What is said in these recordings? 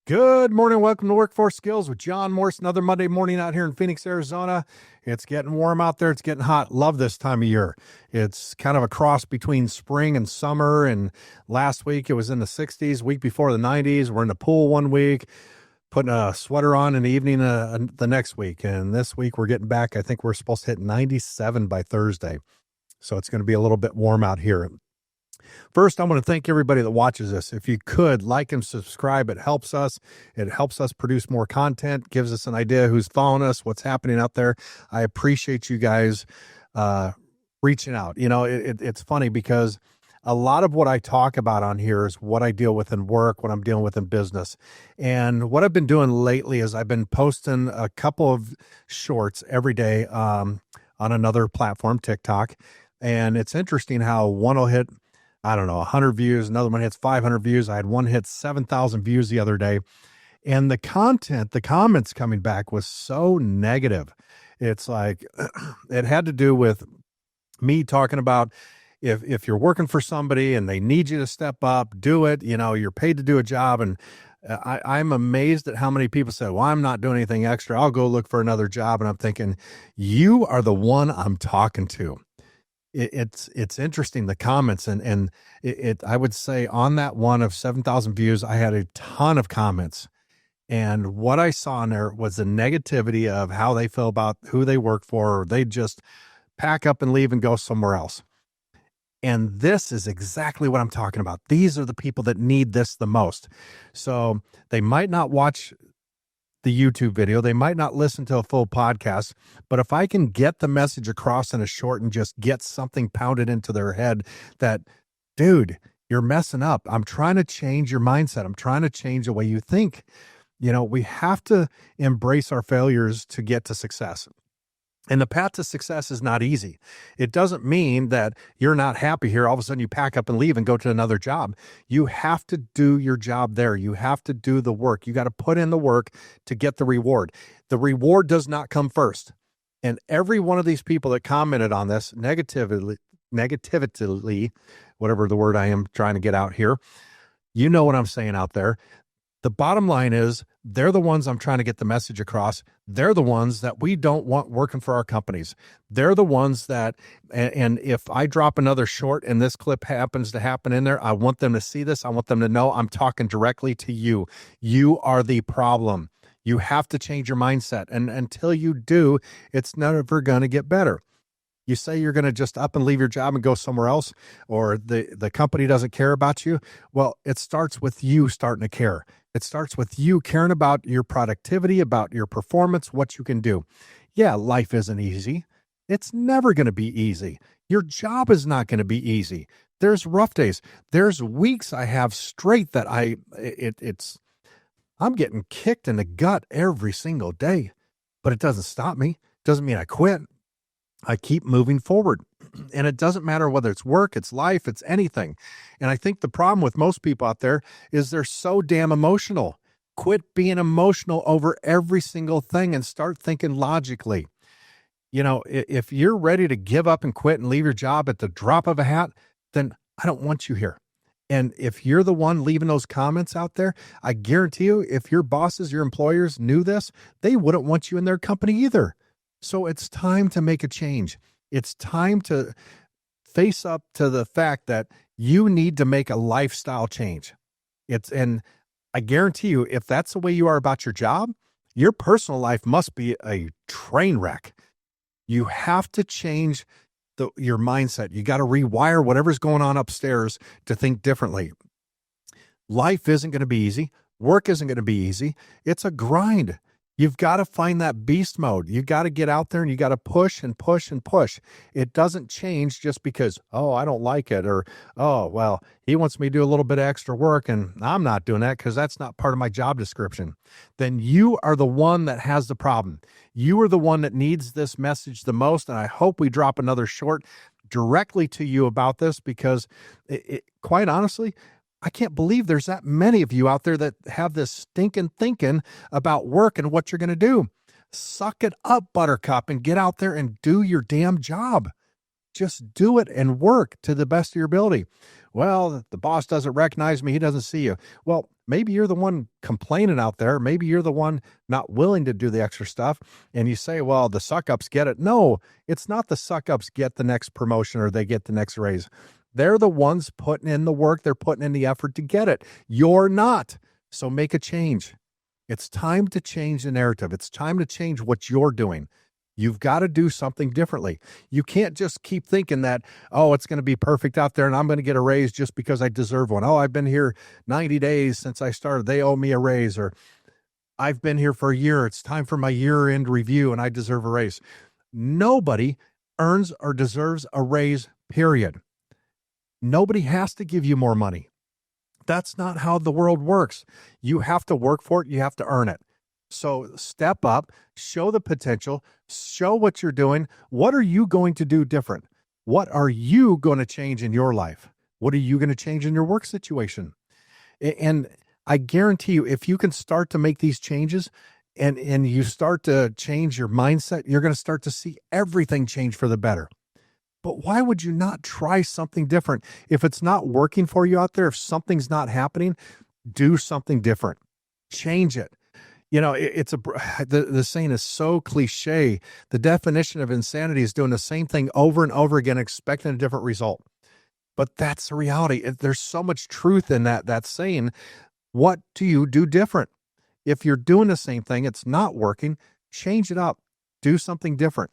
Good morning. Welcome to Workforce Skills with John Morse. Another Monday morning out here in Phoenix, Arizona. It's getting warm out there. It's getting hot. Love this time of year. It's kind of a cross between spring and summer. And last week it was in the 60s, week before the 90s. We're in the pool one week, putting a sweater on in the evening the next week. And this week we're getting back. I think we're supposed to hit 97 by Thursday. So it's going to be a little bit warm out here. First, I want to thank everybody that watches this. If you could like and subscribe, it helps us. It helps us produce more content, gives us an idea who's following us, what's happening out there. I appreciate you guys reaching out. You know, it's funny because a lot of what I talk about on here is what I deal with in work, what I'm dealing with in business. And what I've been doing lately is I've been posting a couple of shorts every day on another platform, TikTok. And it's interesting how one will hit 100 views. Another one hits 500 views. I had one hit 7,000 views the other day. And the comments coming back was so negative. It's like, it had to do with me talking about if you're working for somebody and they need you to step up, do it. You know, you're paid to do a job. And I'm amazed at how many people say, well, I'm not doing anything extra. I'll go look for another job. And I'm thinking, you are the one I'm talking to. It's interesting, the comments, and I would say on that one of 7,000 views, I had a ton of comments. And what I saw in there was the negativity of how they feel about who they work for, or they just pack up and leave and go somewhere else. And this is exactly what I'm talking about. These are the people that need this the most. So they might not watch the YouTube video. They might not listen to a full podcast, but if I can get the message across in a short and just get something pounded into their head that, dude, you're messing up. I'm trying to change your mindset. I'm trying to change the way you think. You know, we have to embrace our failures to get to success. And the path to success is not easy. It doesn't mean that you're not happy here. All of a sudden you pack up and leave and go to another job. You have to do your job there. You have to do the work. You got to put in the work to get the reward. The reward does not come first. And every one of these people that commented on this negatively, whatever the word I am trying to get out here, you know what I'm saying out there. The bottom line is they're the ones I'm trying to get the message across. They're the ones that we don't want working for our companies. They're the ones that, and if I drop another short and this clip happens to happen in there, I want them to see this. I want them to know I'm talking directly to you. You are the problem. You have to change your mindset. And until you do, it's never going to get better. You say you're going to just up and leave your job and go somewhere else, or the company doesn't care about you. Well, it starts with you starting to care. It starts with you caring about your productivity, about your performance, what you can do. Yeah, life isn't easy. It's never going to be easy. Your job is not going to be easy. There's rough days. There's weeks I have straight that I'm getting kicked in the gut every single day, but it doesn't stop me. It doesn't mean I quit. I keep moving forward. And it doesn't matter whether it's work, it's life, it's anything. And I think the problem with most people out there is they're so damn emotional. Quit being emotional over every single thing and start thinking logically. You know, if you're ready to give up and quit and leave your job at the drop of a hat, then I don't want you here. And if you're the one leaving those comments out there, I guarantee you, if your bosses, your employers knew this, they wouldn't want you in their company either. So it's time to make a change. It's time to face up to the fact that you need to make a lifestyle change. And I guarantee you, if that's the way you are about your job, your personal life must be a train wreck. You have to change your mindset. You got to rewire whatever's going on upstairs to think differently. Life isn't going to be easy. Work isn't going to be easy. It's a grind. You've got to find that beast mode. You got to get out there and you got to push and push and push. It doesn't change just because, oh, I don't like it, or, oh, well, he wants me to do a little bit of extra work and I'm not doing that because that's not part of my job description. Then you are the one that has the problem. You are the one that needs this message the most. And I hope we drop another short directly to you about this, because quite honestly, I can't believe there's that many of you out there that have this stinking thinking about work and what you're going to do. Suck it up, Buttercup, and get out there and do your damn job. Just do it and work to the best of your ability. Well, the boss doesn't recognize me. He doesn't see you. Well, maybe you're the one complaining out there. Maybe you're the one not willing to do the extra stuff. And you say, well, the suck ups get it. No, it's not the suck ups get the next promotion or they get the next raise. They're the ones putting in the work. They're putting in the effort to get it. You're not. So make a change. It's time to change the narrative. It's time to change what you're doing. You've got to do something differently. You can't just keep thinking that, oh, it's going to be perfect out there and I'm going to get a raise just because I deserve one. Oh, I've been here 90 days since I started. They owe me a raise. Or I've been here for a year. It's time for my year-end review and I deserve a raise. Nobody earns or deserves a raise, period. Nobody has to give you more money. That's not how the world works. You have to work for it. You have to earn it. So step up, show the potential, show what you're doing. What are you going to do different? What are you going to change in your life? What are you going to change in your work situation? And I guarantee you, if you can start to make these changes and you start to change your mindset, you're going to start to see everything change for the better. But why would you not try something different? If it's not working for you out there, if something's not happening, do something different. Change it. You know, the saying is so cliche. The definition of insanity is doing the same thing over and over again, expecting a different result. But that's the reality. There's so much truth in that saying. What do you do different? If you're doing the same thing, it's not working, change it up. Do something different.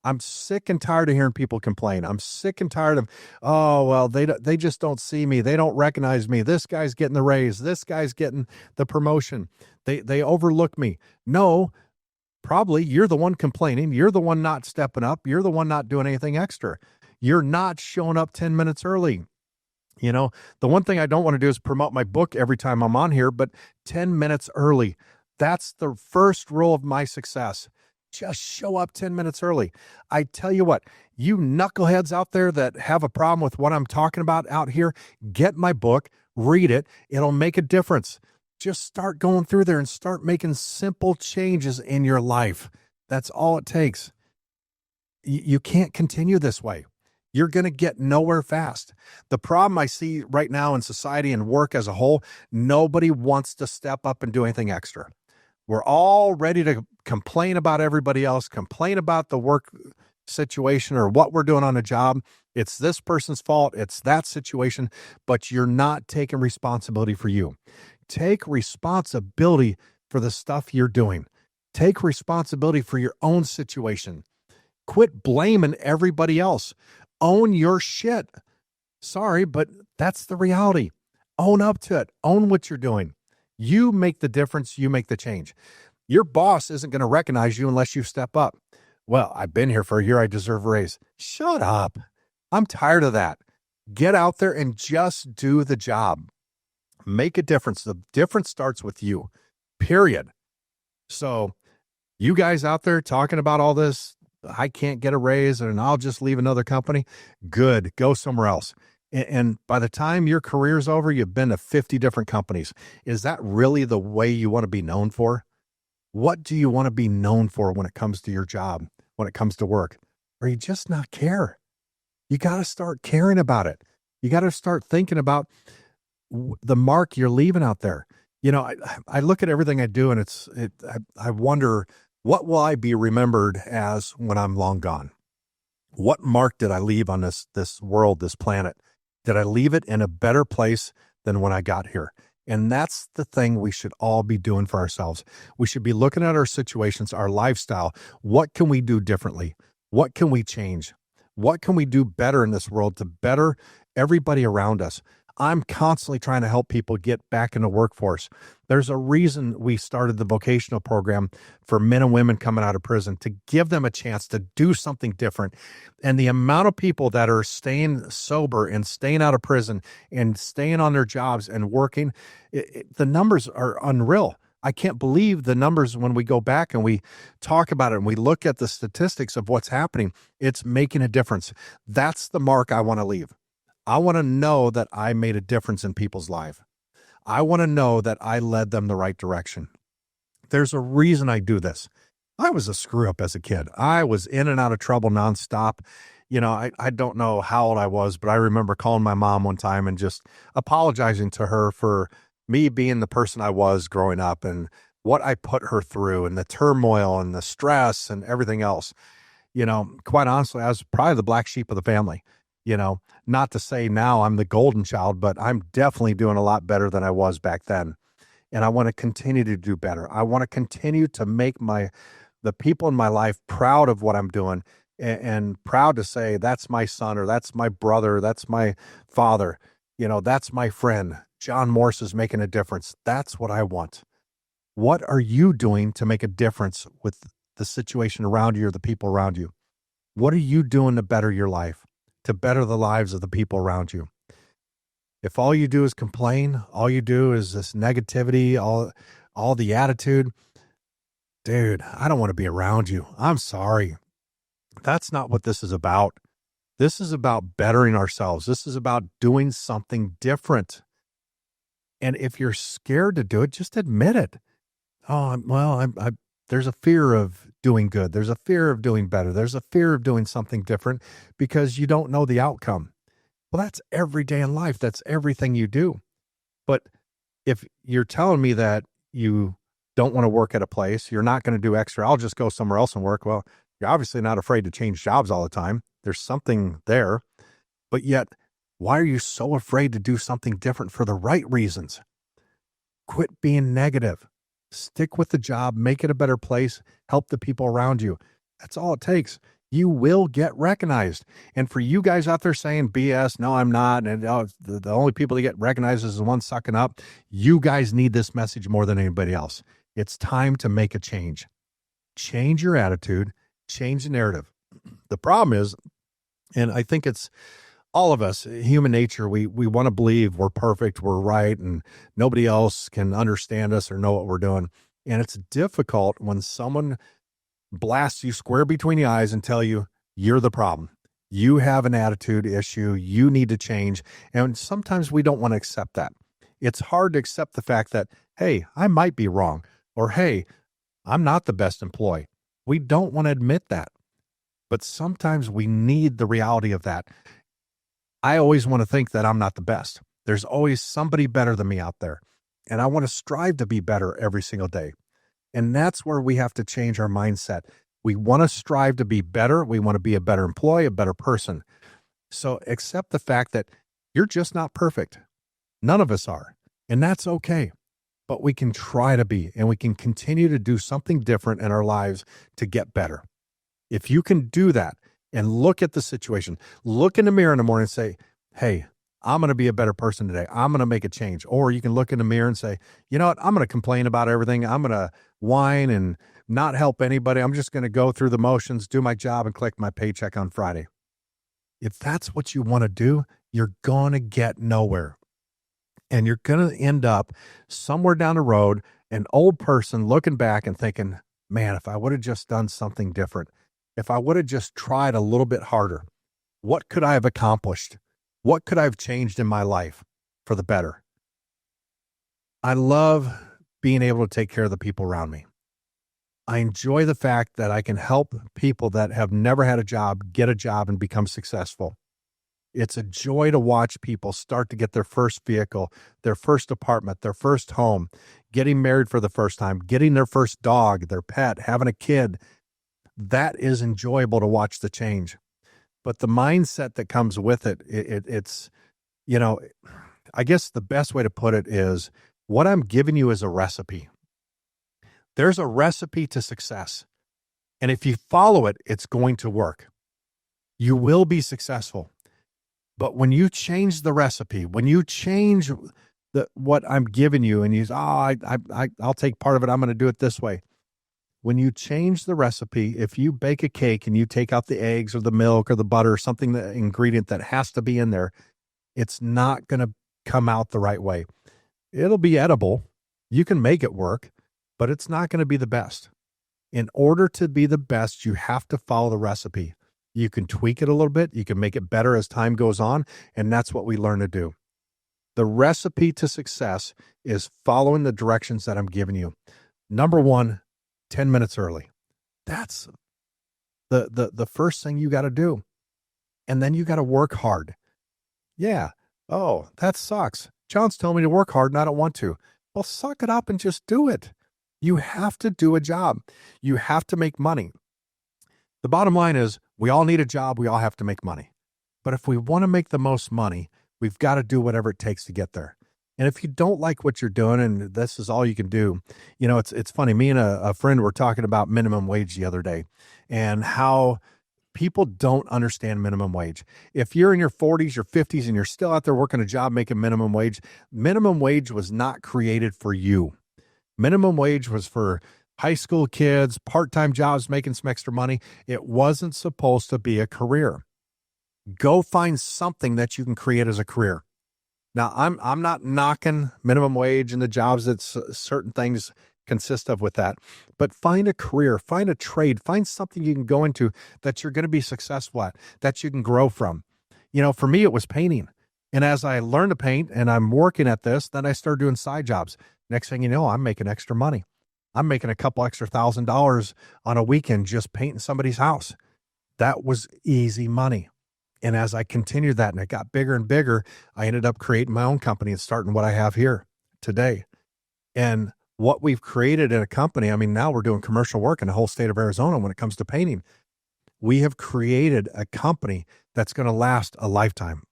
I'm sick and tired of hearing people complain. I'm sick and tired of, oh, well, they just don't see me. They don't recognize me. This guy's getting the raise. This guy's getting the promotion. They overlook me. No, probably you're the one complaining. You're the one not stepping up. You're the one not doing anything extra. You're not showing up 10 minutes early. You know, the one thing I don't want to do is promote my book every time I'm on here, but 10 minutes early. That's the first rule of my success. Just show up 10 minutes early. I tell you what, you knuckleheads out there that have a problem with what I'm talking about out here, get my book, read it. It'll make a difference. Just start going through there and start making simple changes in your life. That's all it takes. You can't continue this way. You're going to get nowhere fast. The problem I see right now in society and work as a whole, nobody wants to step up and do anything extra. We're all ready to complain about everybody else, complain about the work situation or what we're doing on a job. It's this person's fault. It's that situation, but you're not taking responsibility for you. Take responsibility for the stuff you're doing. Take responsibility for your own situation. Quit blaming everybody else. Own your shit. Sorry, but that's the reality. Own up to it. Own what you're doing. You make the difference. You make the change. Your boss isn't going to recognize you unless you step up. Well, I've been here for a year. I deserve a raise. Shut up. I'm tired of that. Get out there and just do the job. Make a difference. The difference starts with you, period. So you guys out there talking about all this, I can't get a raise and I'll just leave another company. Good. Go somewhere else. And by the time your career's over, you've been to 50 different companies. Is that really the way you want to be known for? What do you want to be known for when it comes to your job, when it comes to work? Or you just not care? You got to start caring about it. You got to start thinking about the mark you're leaving out there. You know, I look at everything I do and I wonder, what will I be remembered as when I'm long gone? What mark did I leave on this world, this planet? Did I leave it in a better place than when I got here? And that's the thing we should all be doing for ourselves. We should be looking at our situations, our lifestyle. What can we do differently? What can we change? What can we do better in this world to better everybody around us? I'm constantly trying to help people get back in the workforce. There's a reason we started the vocational program for men and women coming out of prison, to give them a chance to do something different. And the amount of people that are staying sober and staying out of prison and staying on their jobs and working, the numbers are unreal. I can't believe the numbers when we go back and we talk about it and we look at the statistics of what's happening. It's making a difference. That's the mark I want to leave. I want to know that I made a difference in people's life. I want to know that I led them the right direction. There's a reason I do this. I was a screw up as a kid. I was in and out of trouble nonstop. I don't know how old I was, but I remember calling my mom one time and just apologizing to her for me being the person I was growing up and what I put her through and the turmoil and the stress and everything else. Quite honestly, I was probably the black sheep of the family. Not to say now I'm the golden child, but I'm definitely doing a lot better than I was back then. And I want to continue to do better. I want to continue to make the people in my life proud of what I'm doing and proud to say that's my son or that's my brother, that's my father, that's my friend. John Morse is making a difference. That's what I want. What are you doing to make a difference with the situation around you or the people around you? What are you doing to better your life, to better the lives of the people around you? If all you do is complain, all you do is this negativity, all the attitude, dude, I don't want to be around you. I'm sorry. That's not what this is about. This is about bettering ourselves. This is about doing something different. And if you're scared to do it, just admit it. There's a fear of doing good. There's a fear of doing better. There's a fear of doing something different because you don't know the outcome. Well, that's every day in life. That's everything you do. But if you're telling me that you don't want to work at a place, you're not going to do extra, I'll just go somewhere else and work. Well, you're obviously not afraid to change jobs all the time. There's something there. But yet, why are you so afraid to do something different for the right reasons? Quit being negative. Stick with the job, make it a better place, help the people around you. That's all it takes. You will get recognized. And for you guys out there saying BS, no, I'm not, and the only people that get recognized is the ones sucking up, you guys need this message more than anybody else. It's time to make a change. Change your attitude, change the narrative. The problem is, and I think it's all of us, human nature, we want to believe we're perfect, we're right, and nobody else can understand us or know what we're doing. And it's difficult when someone blasts you square between the eyes and tell you you're the problem. You have an attitude issue. You need to change. And sometimes we don't want to accept that. It's hard to accept the fact that, hey, I might be wrong, or hey, I'm not the best employee. We don't want to admit that. But sometimes we need the reality of that. I always want to think that I'm not the best. There's always somebody better than me out there. And I want to strive to be better every single day. And that's where we have to change our mindset. We want to strive to be better. We want to be a better employee, a better person. So accept the fact that you're just not perfect. None of us are. And that's okay. But we can try to be, and we can continue to do something different in our lives to get better. If you can do that and look at the situation, look in the mirror in the morning and say, hey, I'm going to be a better person today. I'm going to make a change. Or you can look in the mirror and say, you know what? I'm going to complain about everything. I'm going to whine and not help anybody. I'm just going to go through the motions, do my job, and collect my paycheck on Friday. If that's what you want to do, you're going to get nowhere. And you're going to end up somewhere down the road, an old person looking back and thinking, man, if I would have just done something different, if I would have just tried a little bit harder, what could I have accomplished? What could I have changed in my life for the better? I love being able to take care of the people around me. I enjoy the fact that I can help people that have never had a job get a job and become successful. It's a joy to watch people start to get their first vehicle, their first apartment, their first home, getting married for the first time, getting their first dog, their pet, having a kid. That is enjoyable to watch the change. But the mindset that comes with it's, I guess the best way to put it is what I'm giving you is a recipe. There's a recipe to success. And if you follow it, it's going to work. You will be successful. But when you change the recipe, when you change what I'm giving you and you say, I'll take part of it, I'm going to do it this way. When you change the recipe, if you bake a cake and you take out the eggs or the milk or the butter or something, the ingredient that has to be in there, it's not going to come out the right way. It'll be edible. You can make it work, but it's not going to be the best. In order to be the best, you have to follow the recipe. You can tweak it a little bit. You can make it better as time goes on. And that's what we learn to do. The recipe to success is following the directions that I'm giving you. Number one, 10 minutes early. That's the first thing you got to do. And then you got to work hard. Yeah. Oh, that sucks. John's telling me to work hard and I don't want to. Well, suck it up and just do it. You have to do a job. You have to make money. The bottom line is we all need a job. We all have to make money. But if we want to make the most money, we've got to do whatever it takes to get there. And if you don't like what you're doing and this is all you can do, it's funny. Me and a friend were talking about minimum wage the other day and how people don't understand minimum wage. If you're in your 40s or 50s and you're still out there working a job making minimum wage was not created for you. Minimum wage was for high school kids, part-time jobs making some extra money. It wasn't supposed to be a career. Go find something that you can create as a career. Now, I'm not knocking minimum wage and the jobs that certain things consist of with that, but find a career, find a trade, find something you can go into that you're going to be successful at, that you can grow from. For me, it was painting. And as I learned to paint and I'm working at this, then I started doing side jobs. Next thing you know, I'm making extra money. I'm making a couple extra $1,000 on a weekend just painting somebody's house. That was easy money. And as I continued that and it got bigger and bigger, I ended up creating my own company and starting what I have here today. And what we've created in a company, I mean, now we're doing commercial work in the whole state of Arizona when it comes to painting. We have created a company that's going to last a lifetime.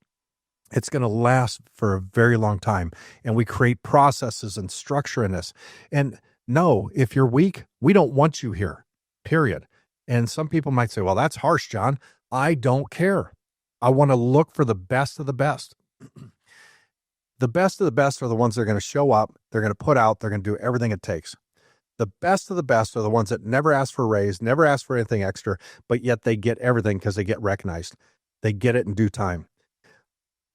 It's going to last for a very long time. And we create processes and structure in this. And no, if you're weak, we don't want you here, period. And some people might say, well, that's harsh, John. I don't care. I want to look for the best of the best. The best of the best are the ones that are going to show up, they're going to put out, they're going to do everything it takes. The best of the best are the ones that never ask for a raise, never ask for anything extra, but yet they get everything because they get recognized. They get it in due time.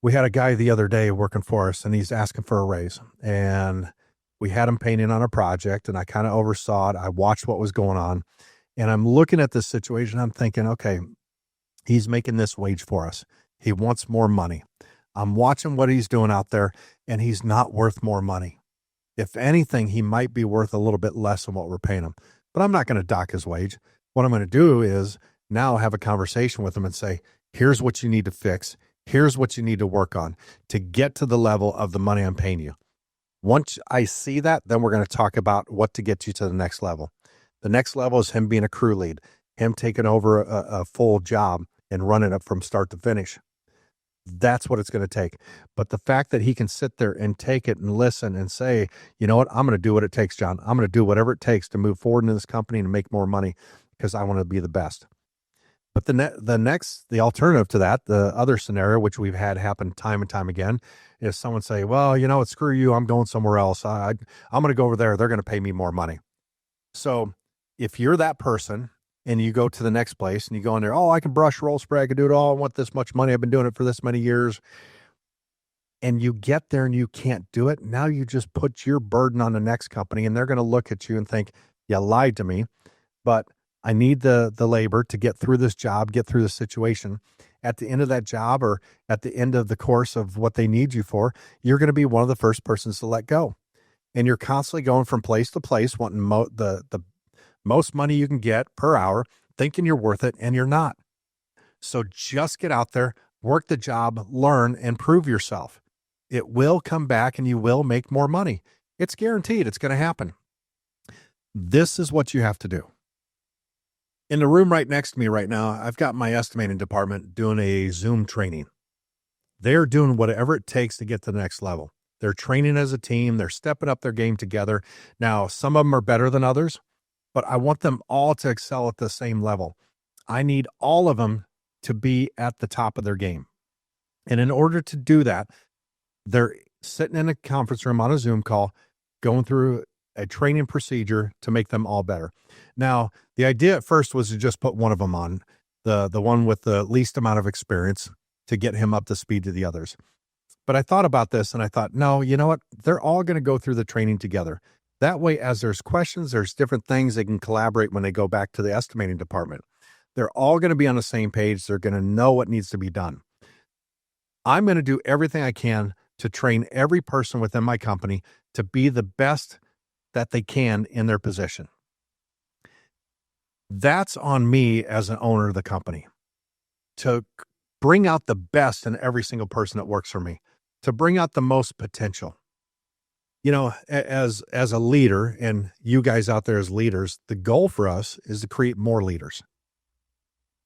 We had a guy the other day working for us and he's asking for a raise. And we had him painting on a project and I kind of oversaw it. I watched what was going on and I'm looking at this situation. I'm thinking, okay, he's making this wage for us. He wants more money. I'm watching what he's doing out there and he's not worth more money. If anything, he might be worth a little bit less than what we're paying him, but I'm not going to dock his wage. What I'm going to do is now have a conversation with him and say, here's what you need to fix. Here's what you need to work on to get to the level of the money I'm paying you. Once I see that, then we're going to talk about what to get you to the next level. The next level is him being a crew lead, him taking over a full job and running it from start to finish. That's what it's going to take. But the fact that he can sit there and take it and listen and say, you know what, I'm going to do what it takes, John. I'm going to do whatever it takes to move forward in this company and make more money because I want to be the best. But the alternative to that, the other scenario, which we've had happen time and time again, is someone say, well, screw you. I'm going somewhere else. I'm going to go over there. They're going to pay me more money. So if you're that person, and you go to the next place and you go in there, oh, I can brush, roll, spray, I can do it all. I want this much money. I've been doing it for this many years. And you get there and you can't do it. Now you just put your burden on the next company and they're going to look at you and think, you lied to me, but I need the labor to get through this job, get through the situation. At the end of that job or at the end of the course of what they need you for, you're going to be one of the first persons to let go. And you're constantly going from place to place, wanting the most money you can get per hour, thinking you're worth it, and you're not. So just get out there, work the job, learn, and prove yourself. It will come back and you will make more money. It's guaranteed. It's going to happen. This is what you have to do. In the room right next to me right now, I've got my estimating department doing a Zoom training. They're doing whatever it takes to get to the next level. They're training as a team. They're stepping up their game together. Now, some of them are better than others, but I want them all to excel at the same level. I need all of them to be at the top of their game. And in order to do that, they're sitting in a conference room on a Zoom call, going through a training procedure to make them all better. Now, the idea at first was to just put one of them on, the one with the least amount of experience to get him up to speed to the others. But I thought about this and I thought, no, you know what? They're all going to go through the training together. That way, as there's questions, there's different things they can collaborate when they go back to the estimating department. They're all going to be on the same page. They're going to know what needs to be done. I'm going to do everything I can to train every person within my company to be the best that they can in their position. That's on me as an owner of the company to bring out the best in every single person that works for me, to bring out the most potential. As a leader, and you guys out there as leaders, the goal for us is to create more leaders.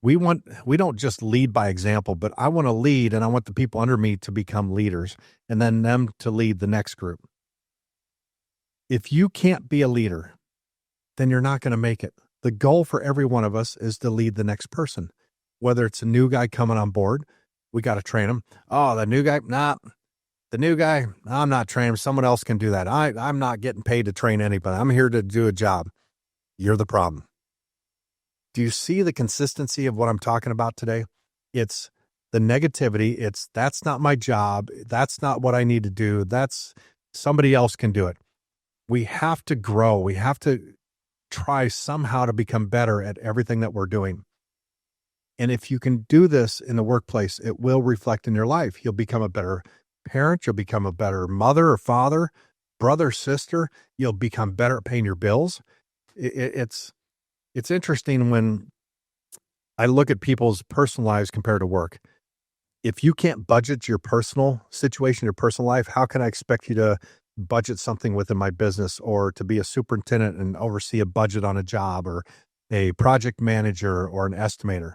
We don't just lead by example, but I want to lead and I want the people under me to become leaders and then them to lead the next group. If you can't be a leader, then you're not going to make it. The goal for every one of us is to lead the next person. Whether it's a new guy coming on board, we got to train him. Oh, the new guy, nah, the new guy, I'm not training him. Someone else can do that. I'm not getting paid to train anybody. I'm here to do a job. You're the problem. Do you see the consistency of what I'm talking about today? It's the negativity. It's that's not my job. That's not what I need to do. That's somebody else can do it. We have to grow. We have to try somehow to become better at everything that we're doing. And if you can do this in the workplace, it will reflect in your life. You'll become a better parent. You'll become a better mother or father, brother, sister. You'll become better at paying your bills. It's interesting when I look at people's personal lives compared to work. If you can't budget your personal situation, your personal life, how can I expect you to budget something within my business or to be a superintendent and oversee a budget on a job or a project manager or an estimator?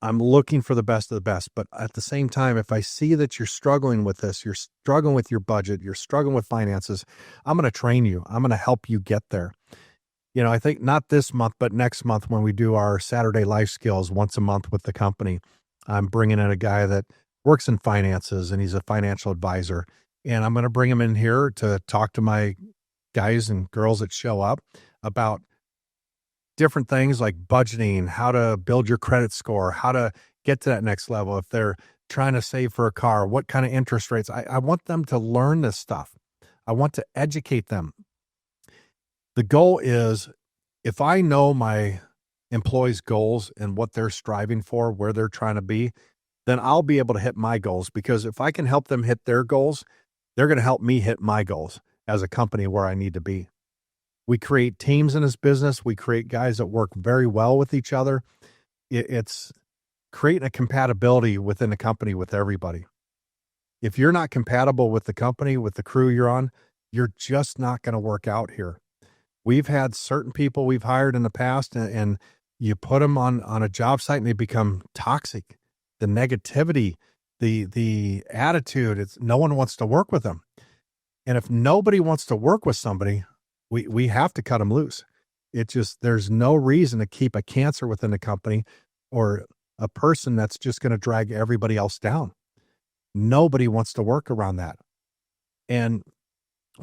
I'm looking for the best of the best, but at the same time, if I see that you're struggling with this, you're struggling with your budget, you're struggling with finances, I'm going to train you. I'm going to help you get there. I think not this month, but next month when we do our Saturday life skills once a month with the company, I'm bringing in a guy that works in finances and he's a financial advisor. And I'm going to bring him in here to talk to my guys and girls that show up about different things like budgeting, how to build your credit score, how to get to that next level. If they're trying to save for a car, what kind of interest rates? I want them to learn this stuff. I want to educate them. The goal is if I know my employees' goals and what they're striving for, where they're trying to be, then I'll be able to hit my goals, because if I can help them hit their goals, they're going to help me hit my goals as a company where I need to be. We create teams in this business. We create guys that work very well with each other. It's creating a compatibility within the company with everybody. If you're not compatible with the company, with the crew you're on, you're just not going to work out here. We've had certain people we've hired in the past, and you put them on a job site and they become toxic. The negativity, the attitude, it's no one wants to work with them. And if nobody wants to work with somebody, we have to cut them loose. There's no reason to keep a cancer within the company or a person that's just going to drag everybody else down. Nobody wants to work around that. And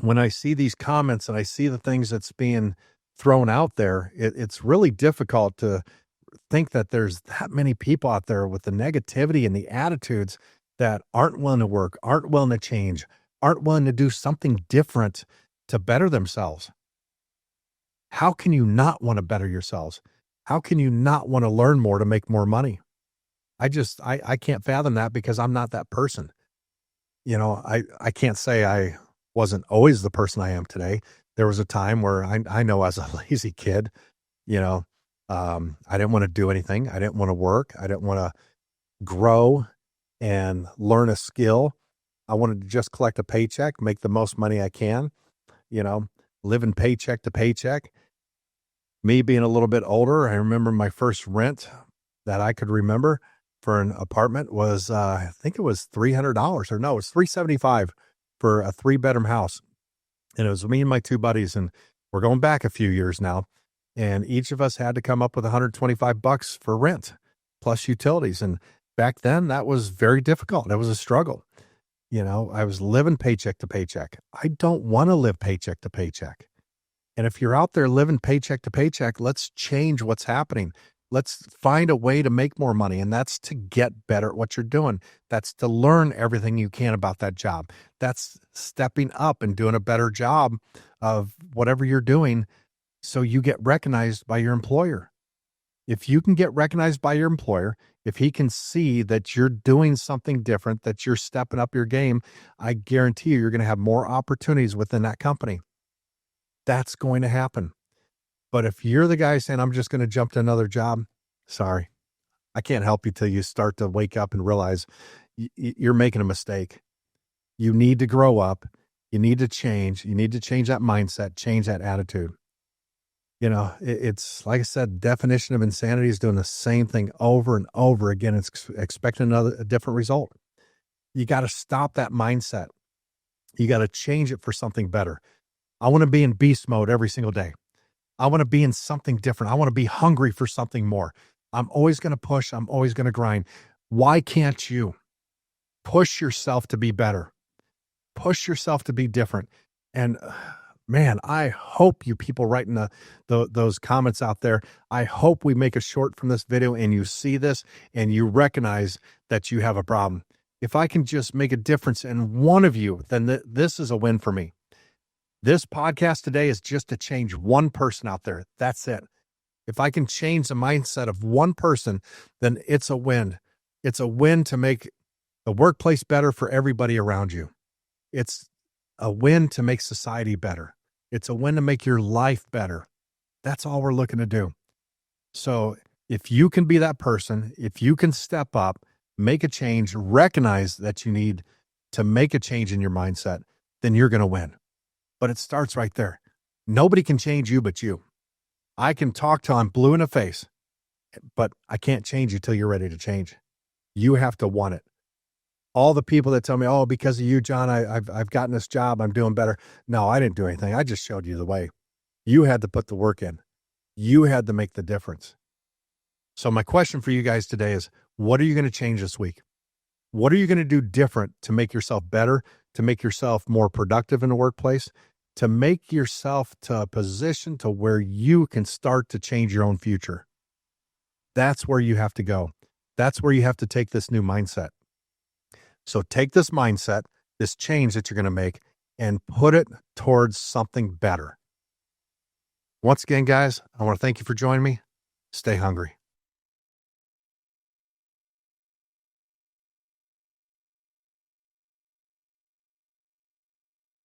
when I see these comments and I see the things that's being thrown out there, it's really difficult to think that there's that many people out there with the negativity and the attitudes that aren't willing to work, aren't willing to change, aren't willing to do something different to better themselves. How can you not want to better yourselves? How can you not want to learn more to make more money? I can't fathom that, because I'm not that person. I can't say I wasn't always the person I am today. There was a time where I know as a lazy kid, I didn't want to do anything. I didn't want to work. I didn't want to grow and learn a skill. I wanted to just collect a paycheck, make the most money I can, living paycheck to paycheck. Me being a little bit older, I remember my first rent that I could remember for an apartment was, I think it was $300, or no, it was $375 for a 3-bedroom house. And it was me and my 2 buddies, and we're going back a few years now. And each of us had to come up with $125 for rent plus utilities. And back then that was very difficult. That was a struggle. I was living paycheck to paycheck. I don't want to live paycheck to paycheck. And if you're out there living paycheck to paycheck, let's change what's happening. Let's find a way to make more money. And that's to get better at what you're doing. That's to learn everything you can about that job. That's stepping up and doing a better job of whatever you're doing, so you get recognized by your employer. If you can get recognized by your employer, if he can see that you're doing something different, that you're stepping up your game, I guarantee you're going to have more opportunities within that company. That's going to happen. But if you're the guy saying, I'm just going to jump to another job, sorry, I can't help you till you start to wake up and realize you're making a mistake. You need to grow up. You need to change. You need to change that mindset, change that attitude. It's like I said, definition of insanity is doing the same thing over and over again. It's expecting a different result. You got to stop that mindset. You got to change it for something better. I want to be in beast mode every single day. I want to be in something different. I want to be hungry for something more. I'm always going to push. I'm always going to grind. Why can't you push yourself to be better? Push yourself to be different. And man, I hope you people writing those comments out there, I hope we make a short from this video and you see this and you recognize that you have a problem. If I can just make a difference in one of you, then this is a win for me. This podcast today is just to change one person out there. That's it. If I can change the mindset of one person, then it's a win. It's a win to make the workplace better for everybody around you. It's a win to make society better. It's a win to make your life better. That's all we're looking to do. So if you can be that person, if you can step up, make a change, recognize that you need to make a change in your mindset, then you're going to win. But it starts right there. Nobody can change you but you. I can talk till I'm blue in the face, but I can't change you till you're ready to change. You have to want it. All the people that tell me, oh, because of you, John, I've gotten this job, I'm doing better. No, I didn't do anything. I just showed you the way. You had to put the work in. You had to make the difference. So my question for you guys today is, what are you going to change this week? What are you going to do different to make yourself better, to make yourself more productive in the workplace, to make yourself to a position to where you can start to change your own future? That's where you have to go. That's where you have to take this new mindset. So take this mindset, this change that you're going to make, and put it towards something better. Once again, guys, I want to thank you for joining me. Stay hungry.